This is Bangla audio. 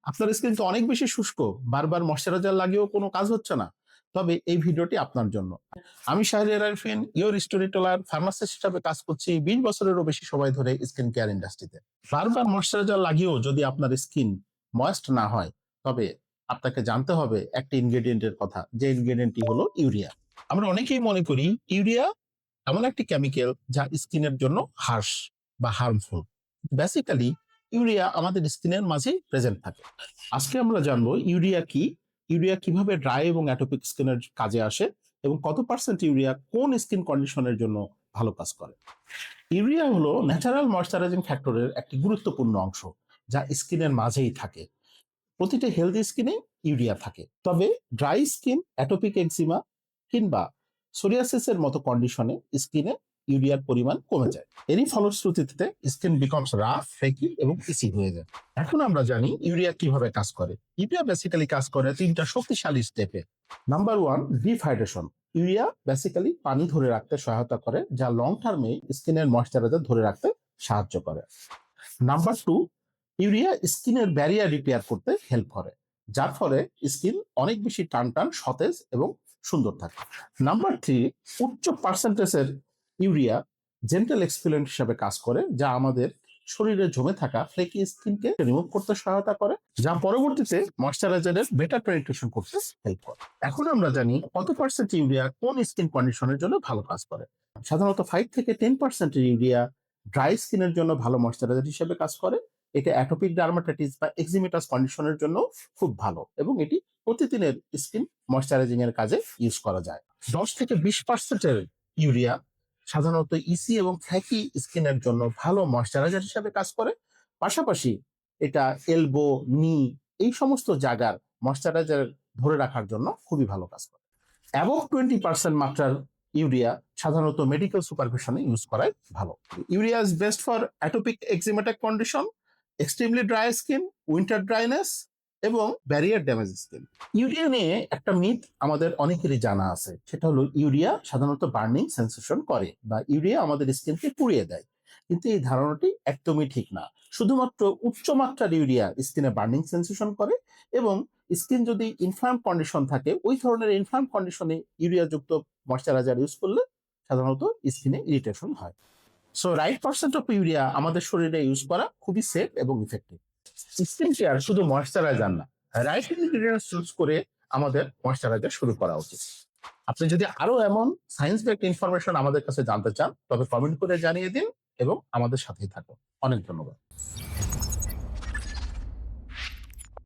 আপনার স্কিন তো অনেক বেশি শুষ্ক, বারবার ময়শ্চারাইজার লাগিয়েও কোনো কাজ হচ্ছে না, তবে এই ভিডিওটি আপনার জন্য। আমি Shahriar Arifin, your storyteller, pharmacist হিসাবে কাজ করছি 20 বছরেরও বেশি সময় ধরে স্কিন কেয়ার ইন্ডাস্ট্রিতে। বারবার ময়শ্চারাইজার লাগিয়েও যদি আপনার স্কিন ময়েস্ট না হয়, তবে আপনাকে জানতে হবে একটা ইনগ্রেডিয়েন্টের কথা, যে ইনগ্রেডিয়েন্টটি হলো ইউরিয়া। আমরা অনেকেই মনে করি ইউরিয়া এমন একটি কেমিক্যাল যা স্কিনের জন্য হার্শ বা হার্মফুল। বেসিক্যালি ইউরিয়া আমাদের স্কিনের মাঝেই প্রেজেন্ট থাকে। আজকে আমরা জানবো ইউরিয়া কি, ইউরিয়া কিভাবে ড্রাই এবং অ্যাটোপিক স্কিনের কাজে আসে, এবং কত পার্সেন্ট ইউরিয়া কোন স্কিন কন্ডিশনের জন্য ভালো কাজ করে। ইউরিয়া হলো ন্যাচারাল ময়শ্চারাইজিং ফ্যাক্টরের একটি গুরুত্বপূর্ণ অংশ, যা স্কিনের মাঝেই থাকে। প্রতিটা হেলদি স্কিনে ইউরিয়া থাকে, তবে ড্রাই স্কিন, অ্যাটোপিক এক্সিমা কিংবা সোরিয়াসিসের মতো কন্ডিশনে স্কিনে ইউরিয়ার পরিমাণ কমে যায়। এরই ফলশ্রুতিতে স্কিন বিকমস রাফ, ফেকি এবং ইসি হয়ে যায়। এখন আমরা জানি ইউরিয়া কিভাবে কাজ করে। ইউরিয়া বেসিক্যালি কাজ করে তিনটা শক্তিশালী স্টেপে। Number 1, deep hydration. Urea basically পানি ধরে রাখতে সহায়তা করে, যা লং টার্মে স্কিনের ময়শ্চারাইজার ধরে রাখতে সাহায্য করে। নাম্বার 2, ইউরিয়া স্কিনের ব্যারিয়ার রিপেয়ার করতে হেল্প করে, যার ফলে স্কিন অনেক বেশি টান টান, সতেজ এবং সুন্দর থাকে। নাম্বার 3, উচ্চ পার্সেন্টেজের ইউরিয়া জেন্টাল এক্সফিলিয়েন্ট হিসাবে কাজ করে, যা আমাদের শরীরে জমে থাকা ফ্লেকি স্কিনকে রিমুভ করতে সহায়তা করে, যা পরবর্তীতে ময়শ্চারাইজারের বেটার পেনিট্রেশন করতে হেল্প করে। এখন আমরা জানি কত পার্সেন্ট ইউরিয়া কোন স্কিন কন্ডিশনের জন্য ভালো কাজ করে। সাধারণত 5 থেকে 10% ইউরিয়া ড্রাই স্কিনের জন্য ভালো ময়শ্চারাইজার হিসেবে কাজ করে। এটা অ্যাটোপিক ডার্মাটাইটিস বা এক্সিমেটাস কন্ডিশনের জন্য খুব ভালো, এবং এটি প্রতিদিনের স্কিন ময়শ্চারাইজিং এর কাজে ইউজ করা যায়। 10 থেকে 20% ইউরিয়া সাধারণত ইসি এবং ফ্ল্যাকি স্কিনের জন্য ভালো ময়শ্চারাইজার হিসেবে কাজ করে। পাশাপাশি এটা এলবো, নি এই সমস্ত জায়গার ময়শ্চারাইজার ধরে রাখার জন্য খুবই ভালো কাজ করে। অ্যাবভ 20% মাত্রার ইউরিয়া সাধারণত মেডিকেল সুপারভিশনে ইউজ করাই ভালো। Urea is best for atopic eczematic condition, extremely dry skin, winter dryness এবং ব্যারিয়ার ড্যামেজ স্কিন। ইউরিয়া নিয়ে একটা মিথ আমাদের অনেকেরই জানা আছে, সেটা হলো ইউরিয়া সাধারণত বার্নিং সেন্সেশন করে বা ইউরিয়া আমাদের স্কিনকে পুড়িয়ে দেয়। কিন্তু এই ধারণাটি একদমই ঠিক না। শুধুমাত্র উচ্চ মাত্রার ইউরিয়া স্কিনে বার্নিং সেন্সেশন করে, এবং স্কিন যদি ইনফ্লাম কন্ডিশন থাকে, ওই ধরনের ইনফ্লাম কন্ডিশনে ইউরিয়া যুক্ত ময়শ্চারাইজার ইউজ করলে সাধারণত স্কিনে ইরিটেশন হয়। So right percent of urea আমাদের শরীরে ইউজ করা খুবই সেফ এবং ইফেক্টিভ। স্কিন কেয়ার শুধু ময়শ্চারাইজার না, রাইট ইনগ্রেডিয়েন্টস ইউজ করে আমাদের ময়শ্চারাইজার শুরু করা উচিত। আপনি যদি আরো এমন সায়েন্স ব্যাকড ইনফরমেশন আমাদের কাছে জানতে চান, তবে কমেন্ট করে জানিয়ে দিন এবং আমাদের সাথেই থাকুন। অনেক ধন্যবাদ।